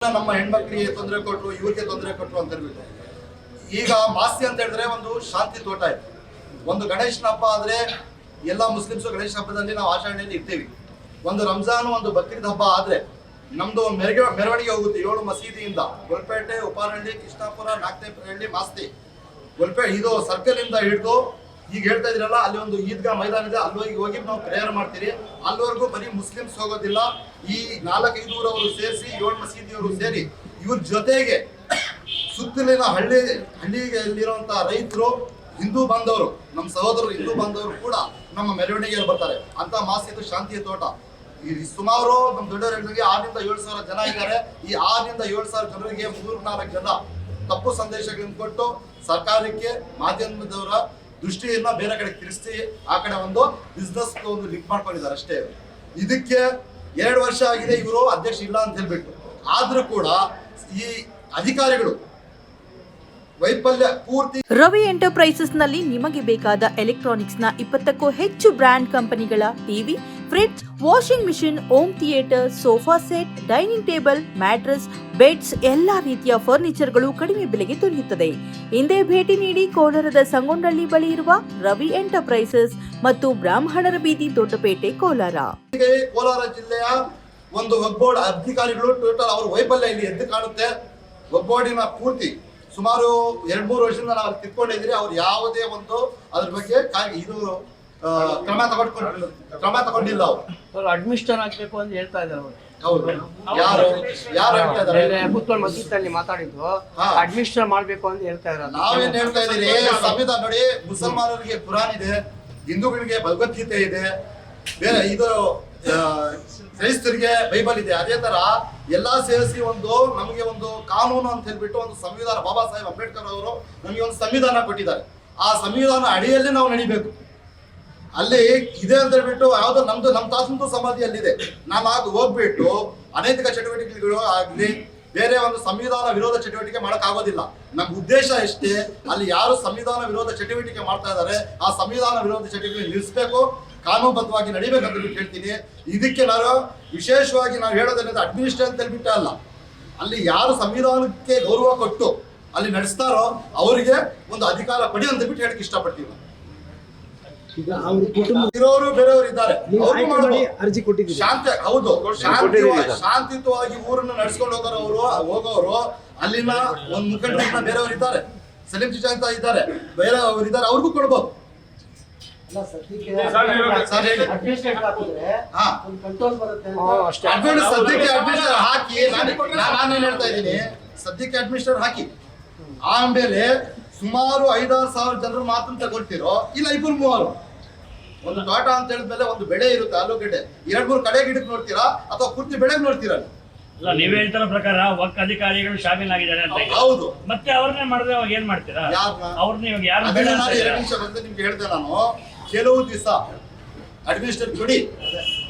ನಮ್ಮ ಹೆಣ್ಮಕ್ಳಿಗೆ ತೊಂದರೆ ಕೊಟ್ಟರು, ಇವ್ರಿಗೆ ತೊಂದರೆ ಕೊಟ್ಟರು ಅಂತ ಹೇಳ್ಬಿಟ್ಟು. ಈಗ ಮಾಸ್ತಿ ಅಂತ ಹೇಳಿದ್ರೆ ಒಂದು ಶಾಂತಿ ತೋಟ ಇದೆ. ಒಂದು ಗಣೇಶನ ಹಬ್ಬ ಆದ್ರೆ ಎಲ್ಲ ಮುಸ್ಲಿಮ್ಸು ಗಣೇಶ ಹಬ್ಬದಲ್ಲಿ ನಾವು ಆಚರಣೆಯಲ್ಲಿ ಇರ್ತೀವಿ. ಒಂದು ರಂಜಾನ್, ಒಂದು ಬಕ್ರೀದ್ ಹಬ್ಬ ಆದ್ರೆ ನಮ್ದು ಮೆರವಣಿಗೆ ಹೋಗುತ್ತೆ 7 ಮಸೀದಿಯಿಂದ, ಗೊಲ್ಪೇಟೆ, ಉಪಾರಹಳ್ಳಿ, ಕೃಷ್ಣಾಪುರ, ನಾಗತೇಪಹಳ್ಳಿ, ಮಾಸ್ತಿ, ಇದು ಸರ್ಕಲ್ ಇಂದ ಹಿಡಿದು ಈಗ ಹೇಳ್ತಾ ಇದ್ರಲ್ಲ, ಅಲ್ಲಿ ಒಂದು ಈದ್ಗಾ ಮೈದಾನ ಇದೆ, ಅಲ್ಲಿ ಹೋಗಿ ನಾವು ಪ್ರೇಯರ್ ಮಾಡ್ತೀರಿ. ಅಲ್ಲಿವರೆಗೂ ಬರೀ ಮುಸ್ಲಿಮ್ಸ್ ಹೋಗೋದಿಲ್ಲ. ಈ 4-5 ಊರವರು ಸೇರಿಸಿ 7 ಮಸೀದಿಯವರು ಸೇರಿ ಇವ್ರ ಜೊತೆಗೆ ಸುತ್ತಲಿನ ಹಳ್ಳಿಯಲ್ಲಿರುವಂತಹ ರೈತರು, ಹಿಂದೂ ಬಾಂಧವರು, ನಮ್ಮ ಸಹೋದರರು ಹಿಂದೂ ಬಾಂಧವರು ಕೂಡ ನಮ್ಮ ಮೆರವಣಿಗೆಯಲ್ಲಿ ಬರ್ತಾರೆ. ಅಂತ ಮಾಸಿದು ಶಾಂತಿಯ ತೋಟ. ಈ ಸುಮಾರು ನಮ್ಮ ದೊಡ್ಡವರಿಗೆ 6 ರಿಂದ 7 ಸಾವಿರ ಜನ ಇದ್ದಾರೆ. ಈ 6 ರಿಂದ 7 ಸಾವಿರ ಜನರಿಗೆ 3-4 ಜನ ತಪ್ಪು ಸಂದೇಶಗಳನ್ನು ಕೊಟ್ಟು ಸರ್ಕಾರಕ್ಕೆ, ಮಾಧ್ಯಮದವರ ದೃಷ್ಟಿಯನ್ನ ಬೇರೆ ಕಡೆ ತಿರ್ಗಿಸಿ ಆ ಕಡೆ ಒಂದು ಬಿಸ್ನೆಸ್ ಒಂದು ಲಿಂಕ್ ಮಾಡ್ಕೊಂಡಿದ್ದಾರೆ ಅಷ್ಟೇ. ಇದಕ್ಕೆ 2 ವರ್ಷ ಆಗಿದೆ ಇವರು ಅಧ್ಯಕ್ಷ ಇಲ್ಲ ಅಂತ ಹೇಳ್ಬಿಟ್ಟು. ಆದ್ರೂ ಕೂಡ ಈ ಅಧಿಕಾರಿಗಳು ವೈಫಲ್ಯ ಪೂರ್ತಿ. ರವಿ ಎಂಟರ್ಪ್ರೈಸಸ್ ನಲ್ಲಿ ನಿಮಗೆ ಬೇಕಾದ ಎಲೆಕ್ಟ್ರಾನಿಕ್ಸ್ ನ 20ಕ್ಕೂ ಹೆಚ್ಚು ಬ್ರ್ಯಾಂಡ್ ಕಂಪನಿಗಳ TV, fridge, washing machine, home theatre, sofa set, dining table, mattress, beds, ಎಲ್ಲಾ ರೀತಿಯ ಫರ್ನಿಚರ್ಗಳು ಕಡಿಮೆ ಬೆಲೆಗೆ ದೊರೆಯುತ್ತದೆ. ಹಿಂದೆ ಭೇಟಿ ನೀಡಿ ಕೋಲಾರದ ಸಂಗೊಂಡಳ್ಳಿ ಬಳಿ ಇರುವ ರವಿ ಎಂಟರ್ಪ್ರೈಸಸ್ ಮತ್ತು ಬ್ರಾಹ್ಮಣರ ಬೀದಿ, ದೊಡ್ಡಪೇಟೆ, ಕೋಲಾರ. ಕೋಲಾರ ಜಿಲ್ಲೆಯ ಒಂದು ಒಗ್ಬೋರ್ಡ್ ಅಧಿಕಾರಿಗಳು ಟೋಟಲ್ ಅವರ ವೈಫಲ್ಯ ಇಲ್ಲಿ ಎದ್ದು ಕಾಣುತ್ತೆ. ಒಗ್ಬೋರ್ಡಿನ ಪೂರ್ತಿ ಸುಮಾರು 2-3 ವರ್ಷದಿಂದ ನಾವು ಅಲ್ಲಿ ತಿಳ್ಕೊಂಡಿದ್ರಿ. ಅವ್ರು ಯಾವುದೇ ಒಂದು ಅದ್ರ ಬಗ್ಗೆ ಇದು ಕ್ರಮ ತಗೊಂಡಿಲ್ಲ. ಅವರು ಅಡ್ಮಿಷನ್ ಆಗ್ಬೇಕು ಅಂತ ಹೇಳ್ತಾ ಇದ್ದಾರೆ. ಹೌದು, ಯಾರು ಹೇಳ್ತಾ ಇದ್ದಾರೆ? ಕೂತ್ಕೊಂಡು ಮಸೀದಲ್ಲಿ ಮಾತಾಡಿದ್ದು ಅಡ್ಮಿಷನ್ ಮಾಡ್ಬೇಕು ಅಂತ ಹೇಳ್ತಾ ಇದ್ದಾರೆ. ನಾವೇನ್ ಹೇಳ್ತಾ ಇದೀರಿ? ಸಂವಿಧಾನ ನೋಡಿ, ಮುಸಲ್ಮಾನರಿಗೆ ಕುರಾನ್ ಇದೆ, ಹಿಂದೂಗಳಿಗೆ ಭಗವದ್ಗೀತೆ ಇದೆ, ಬೇರೆ ಇದು ಕ್ರೈಸ್ತರಿಗೆ ಬೈಬಲ್ ಇದೆ. ಅದೇ ತರ ಎಲ್ಲಾ ಸೇರಿಸಿ ನಮಗೆ ಒಂದು ಕಾನೂನು ಅಂತ ಹೇಳ್ಬಿಟ್ಟು ಒಂದು ಸಂವಿಧಾನ, ಬಾಬಾ ಸಾಹೇಬ್ ಅಂಬೇಡ್ಕರ್ ಅವರು ನಮಗೆ ಒಂದು ಸಂವಿಧಾನ ಕೊಟ್ಟಿದ್ದಾರೆ. ಆ ಸಂವಿಧಾನ ಅಡಿಯಲ್ಲಿ ನಾವು ನಡಿಬೇಕು. ಅಲ್ಲಿ ಇದೆ ಅಂತ ಹೇಳ್ಬಿಟ್ಟು ಯಾವ್ದೋ ನಮ್ಮ ತಾಸಂತು ಸಮಾಧಿಯಲ್ಲಿದೆ, ನಾವು ಹೋಗ್ಬಿಟ್ಟು ಅನೈತಿಕ ಚಟುವಟಿಕೆಗಳು ಆಗ್ಲಿ, ಬೇರೆ ಒಂದು ಸಂವಿಧಾನ ವಿರೋಧ ಚಟುವಟಿಕೆ ಮಾಡಕ್ ಆಗೋದಿಲ್ಲ. ನಮ್ಮ ಉದ್ದೇಶ ಎಷ್ಟೇ, ಅಲ್ಲಿ ಯಾರು ಸಂವಿಧಾನ ವಿರೋಧ ಚಟುವಟಿಕೆ ಮಾಡ್ತಾ ಇದ್ದಾರೆ ಆ ಸಂವಿಧಾನ ವಿರೋಧ ಚಟುವಟಿಕೆ ನಿಲ್ಲಿಸಬೇಕು, ಕಾನೂನುಬದ್ಧವಾಗಿ ನಡಿಬೇಕಂತ ಹೇಳ್ತೀನಿ. ಇದಕ್ಕೆ ನಾನು ವಿಶೇಷವಾಗಿ ನಾವು ಹೇಳೋದೇನಿದೆ, ಅಡ್ಮಿನಿಸ್ಟ್ರೇಷನ್ ಅಂತ ಹೇಳ್ಬಿಟ್ಟೆ ಅಲ್ಲ, ಅಲ್ಲಿ ಯಾರು ಸಂವಿಧಾನಕ್ಕೆ ಗೌರವ ಕೊಟ್ಟು ಅಲ್ಲಿ ನಡೆಸ್ತಾರೋ ಅವರಿಗೆ ಒಂದು ಅಧಿಕಾರ ಪಡಿ ಅಂತ ಬಿಟ್ಟು ಹೇಳಕ್ ಇಷ್ಟಪಡ್ತೀವಿ. ಇರೋರು ಬೇರೆಯವರು ಇದ್ದಾರೆ, ಅರ್ಜಿ ಕೊಟ್ಟಿದ್ದೀವಿ. ಹೌದು, ಶಾಂತಿಯುತವಾಗಿ ಊರನ್ನು ನಡೆಸ್ಕೊಂಡು ಹೋಗೋರು ಅಲ್ಲಿನ ಒಂದು ಮುಖಂಡರನ್ನ ಬೇರೆಯವರು ಇದ್ದಾರೆ, ಸಲೀಂ ಚಿಚಾ ಅಂತ ಇದ್ದಾರೆ, ಬೇರೆಯವರು ಇದ್ದಾರೆ, ಅವ್ರಿಗೂ ಕೊಡ್ಬೋದು. ಸದ್ಯಕ್ಕೆ ಅಡ್ಮಿನಿಸ್ಟ್ರೇಟರ್ ಹಾಕಿ, ನಾನೇನ್ ಹೇಳ್ತಾ ಇದ್ದೀನಿ, ಸದ್ಯಕ್ಕೆ ಅಡ್ಮಿನಿಸ್ಟ್ರೇಟರ್ ಹಾಕಿ. ಆಮೇಲೆ ಸುಮಾರು 5-6 ಸಾವಿರ ಜನರು ಮಾತ್ರ ತಗೊಳ್ತಿರೋ, ಇಲ್ಲ 2-3 ಒಂದು ತೋಟ ಅಂತ ಹೇಳಿದ್ಮೇಲೆ ಒಂದು ಬೆಳೆ ಇರುತ್ತೆ, ಆಲೂಗಡ್ಡೆ 2-3 ಕಡೆ ಗಿಡಕ್ಕೆ ನೋಡ್ತೀರಾ ಅಥವಾ ಪೂರ್ತಿ ಬೆಳೆಗೆ ನೋಡ್ತೀರಾ? ನೀವ್ ಹೇಳ್ತಾರ ಪ್ರಕಾರ ಒಕ್ಕ ಅಧಿಕಾರಿಗಳು ಶಾಮೀಲಾಗಿದ್ದಾರೆ ಅಂತ. ಹೌದು, ಮತ್ತೆ ಅವ್ರನ್ನೇ ಮಾಡಿದ್ರೆ ಅವಾಗ ಏನ್ ಮಾಡ್ತೀರಾ? ಅವ್ರನ್ನ ಇವಾಗ ಯಾರು? 2 ನಿಮಿಷ ಬಂದು ನಿಮ್ಗೆ ಹೇಳ್ದೆ ನಾನು, ಕೆಲವು ದಿವಸ ಅಡ್ಮಿನಿಸ್ಟ್ರೇಟ್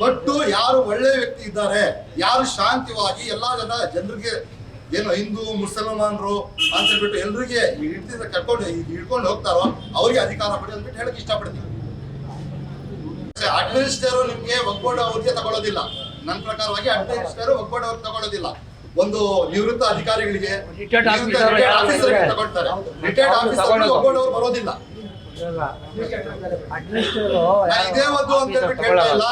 ಕೊಟ್ಟು ಯಾರು ಒಳ್ಳೆ ವ್ಯಕ್ತಿ ಇದ್ದಾರೆ, ಯಾರು ಶಾಂತಿವಾಗಿ ಎಲ್ಲಾ ಜನರಿಗೆ ಏನು ಹಿಂದೂ ಮುಸಲ್ಮಾನರು ಅಂತ ಹೇಳ್ಬಿಟ್ಟು ಎಲ್ರಿಗೆ ಹಿಡ್ಕೊಂಡು ಹೋಗ್ತಾರೋ ಅವ್ರಿಗೆ ಅಧಿಕಾರ ಪಡಿ ಅಂದ್ಬಿಟ್ಟು ಹೇಳಕ್ ಇಷ್ಟಪಡ್ತೀವಿ. ಅಡ್ಮಿನಿಸ್ಟ್ರೇಟರ್ ನಿಮ್ಗೆ ಒಗ್ಬೋರ್ಡ್ ಅವ್ರಿಗೆ ತಗೊಳ್ಳೋದಿಲ್ಲ. ನನ್ನ ಪ್ರಕಾರವಾಗಿ ಅಡ್ಮಿನಿಸ್ಟ್ರೇಟರ್ ಒಗ್ಬೋರ್ಡ್ ಅವ್ರಿಗೆ ತಗೊಳ್ಳೋದಿಲ್ಲ. ಒಂದು ನಿವೃತ್ತ ಅಧಿಕಾರಿಗಳಿಗೆ, ತಗೊಳ್ತಾರೆ. ರಿಟೈರ್ಡ್ ಆಫೀಸರ್ ಒಗ್ಬೋರ್ಡ್ ಅವ್ರು ಬರೋದಿಲ್ಲ. ಇದೇ ಒಂದು ಅಂತ ಹೇಳ್ಬಿಟ್ಟು ಹೇಳ್ತಾ ಇಲ್ಲ.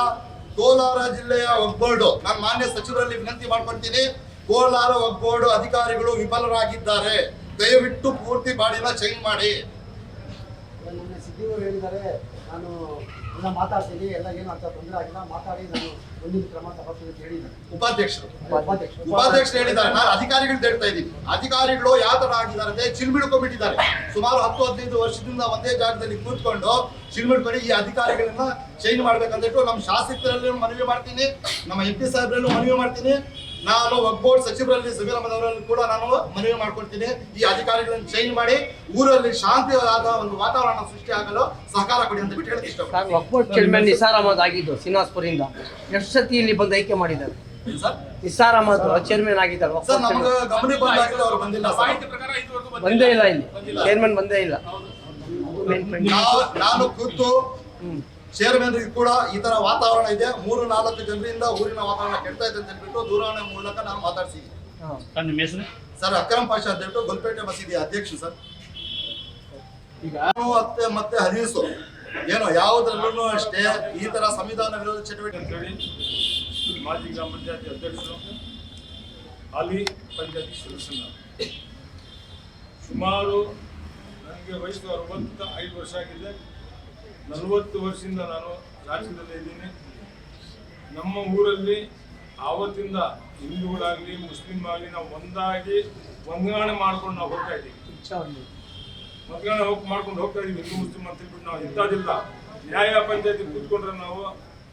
ಕೋಲಾರ ಜಿಲ್ಲೆಯ ಒಗ್ಬೋರ್ಡ್, ನಾನು ಮಾನ್ಯ ಸಚಿವರಲ್ಲಿ ವಿನಂತಿ ಮಾಡ್ಕೊಳ್ತೀನಿ, ಕೋಲಾರ ಒಗ್ಬೋರ್ಡ್ ಅಧಿಕಾರಿಗಳು ವಿಫಲರಾಗಿದ್ದಾರೆ. ದಯವಿಟ್ಟು ಪೂರ್ತಿ ಬಾಡಿನ ಚೇಂಜ್ ಮಾಡಿ. ನಾನು ಎಲ್ಲ ಮಾತಾಡ್ತೀನಿ, ಎಲ್ಲ ಏನು ಅಂತ ತೊಂದರೆ ಆಗಿಲ್ಲ, ಮಾತಾಡಿ ನಾನು ಮುಂದಿನ ಕ್ರಮ ತಗೊಳ್ತೀನಿ ಅಂತ ಹೇಳಿದ್ದೀನಿ. ಉಪಾಧ್ಯಕ್ಷರು ಹೇಳಿದ್ದಾರೆ. ನಾನು ಅಧಿಕಾರಿಗಳು ಹೇಳ್ತಾ ಇದ್ದೀನಿ, ಅಧಿಕಾರಿಗಳು ಯಾವ ತರ ಆಗಿದ್ದಾರೆ, ಚಿಲ್ಮಿಡ್ಕೊಂಡ್ಬಿಟ್ಟಿದ್ದಾರೆ. ಸುಮಾರು 10-15 ವರ್ಷದಿಂದ ಒಂದೇ ಜಾಗದಲ್ಲಿ ಕೂತ್ಕೊಂಡು ಚಿಲ್ಮಿಡ್ಕೊಂಡು ಈ ಅಧಿಕಾರಿಗಳನ್ನ ಚೇಂಜ್ ಮಾಡ್ಬೇಕಂತ ನಮ್ಮ ಶಾಸಕರಲ್ಲಿ ಮನವಿ ಮಾಡ್ತೀನಿ, ನಮ್ಮ MP ಸಾಹೇಬ್ರಲ್ಲೂ ಮನವಿ ಮಾಡ್ತೀನಿ, ನಾನು ಒಗ್ಬೋರ್ಡ್ ಸಚಿವರಲ್ಲಿ ಸಮೀರ್ ಅಹಮದ್ ಅವರಲ್ಲಿ ಕೂಡ ನಾನು ಮನವಿ ಮಾಡ್ಕೊಳ್ತೀನಿ. ಈ ಅಧಿಕಾರಿಗಳನ್ನು ಚೇಂಜ್ ಮಾಡಿ ಊರಲ್ಲಿ ಶಾಂತಿಯಾದ ಒಂದು ವಾತಾವರಣ ಸೃಷ್ಟಿ ಆಗಲು ಸಹಕಾರ ಕೊಡಿ ಅಂತ ಬಿಟ್ಟು ಹೇಳಕ್ಕೆ ಇಷ್ಟಪಡ್ತೀನಿ. ಒಗ್ಬೋರ್ಡ್ ಚೇರ್ಮನ್ ನಿಸಾರ್ ಅಹಮದ್ ಆಗಿದ್ದು ಶ್ರೀನಿವಾಸಪುರಿಂದ ಎಷ್ಟು ಸತಿ ಇಲ್ಲಿ ಬಂದು ಆಯ್ಕೆ ಮಾಡಿದ್ದಾರೆ ನಿಸಾರ್ ಅಹಮದ್ ಚೇರ್ಮನ್ ಆಗಿದ್ದಾರೆ. ಸರ್, ನಮ್ಗೆ ಗಮನಕ್ಕೆ ಬಂದಾಗಿಲ್ಲ, ಅವರು ಬಂದಿಲ್ಲ. ಬಂದೇ ಇಲ್ಲ, ಇಲ್ಲಿ ಚೇರ್ಮನ್ ಬಂದೇ ಇಲ್ಲ. ನಾನು ಕೂತು ಚೇರ್ಮನ್ ಕೂಡ ಈ ತರ ವಾತಾವರಣ ಇದೆ, 3-4 ಜನರಿಂದ ಊರಿನ ವಾತಾವರಣ ಕೆಡ್ತಾ ಇದೆ ಅಂತ ಹೇಳ್ಬಿಟ್ಟು ದೂರವಾಣಿ ಮೂಲಕ ನಾನು ಮಾತಾಡ್ಸಿದ್ದೀನಿ. ಸರ್ ನಿಮ್ಮ ಹೆಸರು? ಸರ್ ಅಕ್ರಮ್ ಪಾಷಾ ಅಂತ ಹೇಳ್ಬಿಟ್ಟು ಗುಲ್ಪೇಟೆ ಮಸೀದಿ ಅಧ್ಯಕ್ಷ ಸರ್. ಈಗ ಮತ್ತೆ ಹದೀಸು ಏನೋ ಯಾವುದ್ರಲ್ಲೂ ಅಷ್ಟೇ ಈ ತರ ಸಂವಿಧಾನ ವಿರೋಧ ಚಟುವಟಿಕೆ ಅಂತೇಳಿ ಮಾಜಿ ಗ್ರಾಮ ಪಂಚಾಯತಿ ಅಧ್ಯಕ್ಷರು, ಹಾಲಿ ಪಂಚಾಯತಿ ಸದಸ್ಯನ. ಸುಮಾರು ನನಗೆ ವಯಸ್ಸು 65 ವರ್ಷ ಆಗಿದೆ. 40 ವರ್ಷದಿಂದ ನಾನು ರಾಜ್ಯದಲ್ಲೇ ಇದ್ದೀನಿ. ನಮ್ಮ ಊರಲ್ಲಿ ಆವತ್ತಿಂದ ಹಿಂದೂಗಳಾಗಲಿ ಮುಸ್ಲಿಂ ಆಗಲಿ ನಾವು ಒಂದಾಗಿ ಹೊಂದಾಣೆ ಮಾಡ್ಕೊಂಡು ನಾವು ಹೋಗ್ತಾ ಇದ್ದೀವಿ. ಮಕ್ಕಳನ್ನ ಮಾಡ್ಕೊಂಡು ಹೋಗ್ತಾ ಇದೀವಿ. ಹಿಂದೂ ಮುಸ್ಲಿಂ ಅಂತ ಹೇಳ್ಬಿಟ್ಟು ನಾವು ಇಂಥದ್ದಿಲ್ಲ. ನ್ಯಾಯ ಪಂಚಾಯತಿ ಕೂತ್ಕೊಂಡ್ರೆ ನಾವು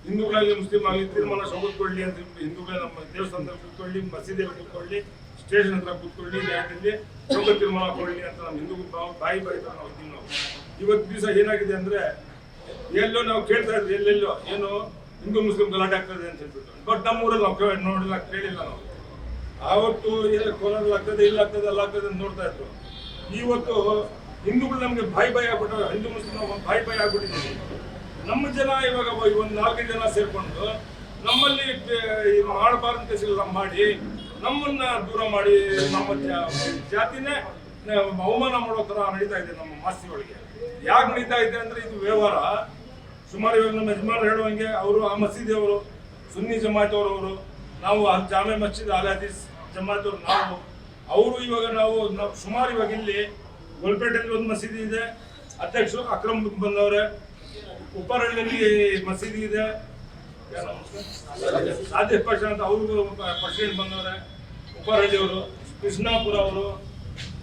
ಹಿಂದೂಗಳಾಗಲಿ ಮುಸ್ಲಿಂ ಆಗಲಿ ತೀರ್ಮಾನ ತೆಗೆದುಕೊಳ್ಳಿ ಅಂತ ಹೇಳ್ಬಿಟ್ಟು ಹಿಂದೂಗಳೇ ನಮ್ಮ ದೇವಸ್ಥಾನದಲ್ಲಿ ಕೂತ್ಕೊಳ್ಳಿ, ಮಸೀದಿಯಲ್ಲಿ ಕೂತ್ಕೊಳ್ಳಿ, ಸ್ಟೇಷನ್ ಹತ್ರ ಕೂತ್ಕೊಳ್ಳಿ, ನ್ಯಾಯದಲ್ಲಿ ಯೋಗ ತೀರ್ಮಾನ ಕೊಡಲಿ ಅಂತ ನಮ್ಮ ಹಿಂದೂ ಬಾಯಿ ಬಾಯ್ತಾರೆ ನಾವು ಇದ್ದೀವಿ. ನಾವು ಇವತ್ತು ದಿವಸ ಏನಾಗಿದೆ ಅಂದ್ರೆ ಎಲ್ಲೋ ನಾವು ಕೇಳ್ತಾ ಇದ್ವಿ, ಎಲ್ಲೆಲ್ಲೋ ಏನು ಹಿಂದೂ ಮುಸ್ಲಿಂ ಗಲಾಟೆ ಆಗ್ತದೆ ಅಂತ ಹೇಳ್ಬಿಟ್ಟು. ಬಟ್ ನಮ್ಮ ಊರಲ್ಲಿ ನಾವು ನೋಡಿಲ್ಲ, ಕೇಳಿಲ್ಲ. ನಾವು ಆವತ್ತು ಕೋಲಾರಲ್ಲಿ ಆಗ್ತದೆ, ಇಲ್ಲಾಗ್ತದೆ, ಅಲ್ಲಾಗ್ತದೆ ಅಂತ ನೋಡ್ತಾ ಇದ್ರು. ಇವತ್ತು ಹಿಂದೂಗಳು ನಮಗೆ ಬಾಯಿ ಆಗ್ಬಿಟ್ಟು, ಹಿಂದೂ ಮುಸ್ಲಿಂ ಬಾಯಿ ಆಗ್ಬಿಟ್ಟಿದ್ದೀವಿ. ನಮ್ಮ ಜನ ಇವಾಗ ಒಂದು 4-5 ಜನ ಸೇರ್ಕೊಂಡು ನಮ್ಮಲ್ಲಿ ಮಾಡಬಾರ್ದಂತ ಕೆಲಸ ಮಾಡಿ ನಮ್ಮನ್ನ ದೂರ ಮಾಡಿ ನಮ್ಮ ಜಾತಿನೇ ಅವಮಾನ ಮಾಡೋ ತರ ನಡೀತಾ ಇದೆ ನಮ್ಮ ಮಾಸ್ತಿಗಳಿಗೆ. ಯಾಕೆ ನಡೀತಾ ಇದೆ ಅಂದ್ರೆ ಇದು ವ್ಯವಹಾರ. ಸುಮಾರು ಇವಾಗ ನಮ್ಮ ಯಜಮಾನರು ಹೇಳುವಂಗೆ ಅವರು ಆ ಮಸೀದಿಯವರು ಸುನ್ನಿ ಜಮಾತವರು, ನಾವು ಜಾಮೆ ಮಸ್ಜಿದ್ ಅಲ್ ಹದೀಸ್ ಜಮಾತವ್ರು ನಾವು. ಅವರು ಇವಾಗ ನಾವು ಸುಮಾರು ಇವಾಗ ಇಲ್ಲಿ ಗೋಲ್ಪೇಟೆಯಲ್ಲಿ ಒಂದು ಮಸೀದಿ ಇದೆ, ಅಧ್ಯಕ್ಷರು ಅಕ್ರಮ್ ಬಂದವ್ರೆ. ಉಪ್ಪರಹಳ್ಳಿಯಲ್ಲಿ ಮಸೀದಿ ಇದೆ, ಸಾಧ್ಯ ಪಾಷಾ ಅಂತ ಅವ್ರಿಗೂ ಪ್ರೆಸಿಡೆಂಟ್ ಬಂದವ್ರೆ ಉಪ್ಪರಹಳ್ಳಿಯವರು. ಕೃಷ್ಣಾಪುರ ಅವರು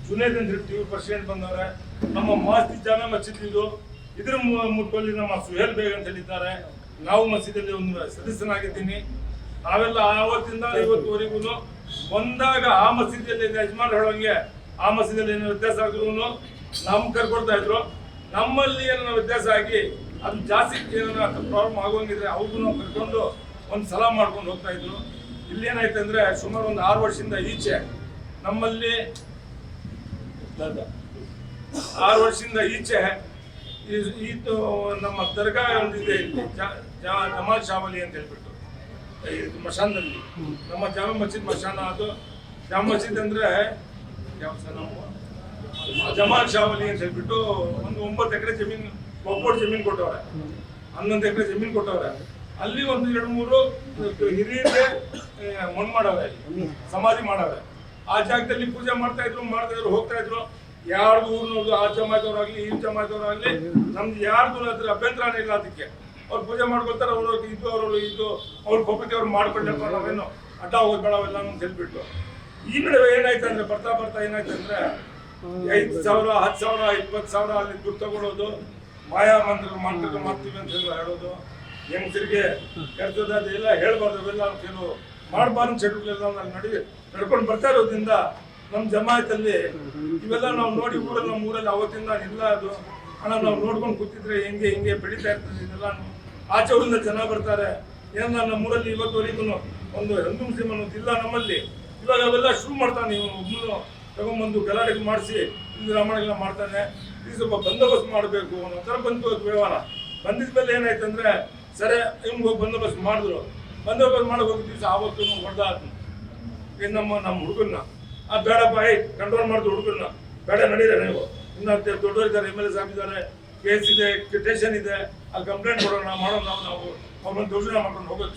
ಜುನೇದ್ ಅಂತ ಹೇಳ್ಬಿಟ್ಟು ಇವ್ರು ಪ್ರೆಸಿಡೆಂಟ್ ಬಂದವ್ರೆ. ನಮ್ಮ ಮಾಸ್ತಿ ಜಾಮೆ ಮಸೀದಿ ಇದು, ಇದ್ರ ಮುಟ್ಟಲ್ಲಿ ನಮ್ಮ ಸುಹೇಲ್ ಬೇಗ್ ಅಂತ ಹೇಳಿದ್ದಾರೆ. ನಾವು ಮಸೀದಿಯಲ್ಲಿ ಒಂದು ಸದಸ್ಯನಾಗಿದ್ದೀನಿ. ನಾವೆಲ್ಲ ಆವತ್ತಿಂದ ಇವತ್ತುವರೆಗೂ ಒಂದಾಗ ಆ ಮಸೀದಿಯಲ್ಲಿ ಯಜಮಾನ್ ಹೇಳೋಂಗೆ ಆ ಮಸೀದಿಯಲ್ಲಿ ಏನೋ ವ್ಯತ್ಯಾಸ ಆದ್ರೂ ನಮ್ ಕರ್ಕೊಳ್ತಾ ಇದ್ರು. ನಮ್ಮಲ್ಲಿ ಏನೋ ವ್ಯತ್ಯಾಸ ಆಗಿ ಅದು ಜಾಸ್ತಿ ಏನೋ ಪ್ರಾಬ್ಲಮ್ ಆಗೋಂಗಿದ್ರೆ ಅವ್ರಿಗೂ ನಾವು ಕರ್ಕೊಂಡು ಒಂದು ಸಲ ಮಾಡ್ಕೊಂಡು ಹೋಗ್ತಾ ಇದ್ರು. ಇಲ್ಲಿ ಏನಾಯ್ತು ಅಂದ್ರೆ ಸುಮಾರು ಒಂದು 6 ವರ್ಷದಿಂದ ಈಚೆ ನಮ್ಮಲ್ಲಿ 6 ವರ್ಷದಿಂದ ಈಚೆ ಇದು ನಮ್ಮ ದರ್ಗಾ ಒಂದಿದೆ ಇಲ್ಲಿ ಜಮಾಲ್ ಶಾವಲಿ ಅಂತ ಹೇಳ್ಬಿಟ್ಟು ಮಶಾನದಲ್ಲಿ. ನಮ್ಮ ಜಾಮೆ ಮಸ್ಜಿದ್ ಮಶಾನ. ಅದು ಜಾಮೆ ಮಸ್ಜಿದ್ ಅಂದ್ರೆ ಯಾವ ಜಮಾಲ್ ಶಾವಲಿ ಅಂತ ಹೇಳ್ಬಿಟ್ಟು ಒಂದು 9 ಎಕರೆ ಜಮೀನು, ಒಬ್ಬರು ಜಮೀನು ಕೊಟ್ಟವ್ರೆ, 11 ಎಕರೆ ಜಮೀನು ಕೊಟ್ಟವ್ರೆ. ಅಲ್ಲಿ ಒಂದು 2-3 ಹಿರಿಯರಿಗೆ ಮಣ್ಣು ಮಾಡವ್ರೆ, ಸಮಾಧಿ ಮಾಡವ್ರೆ. ಆ ಜಾಗದಲ್ಲಿ ಪೂಜೆ ಮಾಡ್ತಾ ಇದ್ರು, ಹೋಗ್ತಾ ಇದ್ರು. ಯಾರ್ದು ಊರ್ನವ್ರು, ಆ ಜಮಾತವ್ರಾಗ್ಲಿ ಈ ಜಮಾತವ್ರಾಗ್ಲಿ ನಮ್ದು ಯಾರ್ದು ಅದ್ರ ಅಭ್ಯಂತರನೇ ಇಲ್ಲ. ಅದಕ್ಕೆ ಅವ್ರು ಪೂಜೆ ಮಾಡ್ಕೊಳ್ತಾರೆ, ಅವರು ಇದು ಅವ್ರ ಪಪ್ಪಕ್ಕೆ ಅವ್ರು ಮಾಡ್ಕೊಂಡ್ರೆ ನಾವೇನು ಅಡ್ಡ ಹೋಗೋದು ಬೇಡವೆಲ್ಲ ಅಂತ ಹೇಳ್ಬಿಟ್ಟು. ಈ ನಡುವೆ ಏನಾಯ್ತು ಅಂದ್ರೆ ಬರ್ತಾ ಏನಾಯ್ತು ಅಂದ್ರೆ 5,000, 10,000, 20,000 ಅಲ್ಲಿ ದುಡ್ಡು ತಗೊಳ್ಳೋದು, ಮಾಯಾ ಮಂತ್ರ ಮಾಡ್ತೀವಿ ಅಂತ ಹೇಳೋದು, ಹೆಂಗಸರಿಗೆ ಕರ್ತದ ಎಲ್ಲ ಹೇಳ್ಬಾರ್ದು. ಅವೆಲ್ಲ ಕೆಲವು ಮಾಡಬಾರ್ದು ಚಟುವಟಿಕೆಲ್ಲ ನಡ್ಕೊಂಡು ಬರ್ತಾ ಇರೋದ್ರಿಂದ ನಮ್ಮ ಜಮಾಯತಲ್ಲಿ ಇವೆಲ್ಲ ನಾವು ನೋಡಿ ನಮ್ಮ ಊರಲ್ಲಿ ಅವತ್ತಿಂದ ಇಲ್ಲ. ಅದು ಹಣ ನಾವು ನೋಡ್ಕೊಂಡು ಕೂತಿದ್ರೆ ಹಿಂಗೆ ಬೆಳೀತಾ ಇರ್ತದೆ. ಇದೆಲ್ಲ ಆಚೆ ಊರಿಂದ ಜನ ಬರ್ತಾರೆ. ಏನನ್ನ ನಮ್ಮೂರಲ್ಲಿ ಇವತ್ತುವರೆಗೂ ಒಂದು ಹಿಂದೂ ಮುಸ್ಲಿಂ ಅನ್ನೋದು ಇಲ್ಲ ನಮ್ಮಲ್ಲಿ. ಇವಾಗ ಅವೆಲ್ಲ ಶುರು ಮಾಡ್ತಾನೆ, ನೀವು ಒಬ್ಬನು ತಗೊಂಡ್ಬಂದು ಗಲಾಟೆ ಮಾಡಿಸಿ ಇಲ್ಲಿ ರಾಮಾಯಣ ಮಾಡ್ತಾನೆ. ಇದು ಸ್ವಲ್ಪ ಬಂದೋಬಸ್ತ್ ಮಾಡಬೇಕು ಅನ್ನೋ ಥರ ಬಂತು ವ್ಯವಹಾರ. ಬಂದಿದ ಮೇಲೆ ಏನಾಯ್ತು ಅಂದ್ರೆ ಸರಿ ಇವ್ನಿಗೆ ಹೋಗಿ ಬಂದೋಬಸ್ತ್ ಮಾಡಿದ್ರು. ಬಂದೋಬಸ್ತ್ ಮಾಡೋ ಹೋಗಿದ ದಿವಸ ಆವತ್ತು ಹೊಡೆದಾದ್ನು ನಮ್ಮ ಹುಡುಗನ್ನ. ಬೇಡ ಬಾಯಿ ಕಂಟ್ರೋಲ್ ಮಾಡಿದ್ರು ಹುಡುಗನ್ನ, ಬೇಡ ನಡೀರೆ ನೀವು ಇನ್ನು ದೊಡ್ಡವರಿದ್ದಾರೆ, MLA ಸಾಹೇಬ್ ಇದ್ದಾರೆ, ಕೇಸ್ ಇದೆ, ಸ್ಟೇಷನ್ ಇದೆ, ಅಲ್ಲಿ ಕಂಪ್ಲೇಂಟ್ ಮಾಡೋಣ ನಾವು ಅವ್ರನ್ನ ದೋಷಣೆ ಮಾಡ್ಕೊಂಡು ಹೋಗೋದು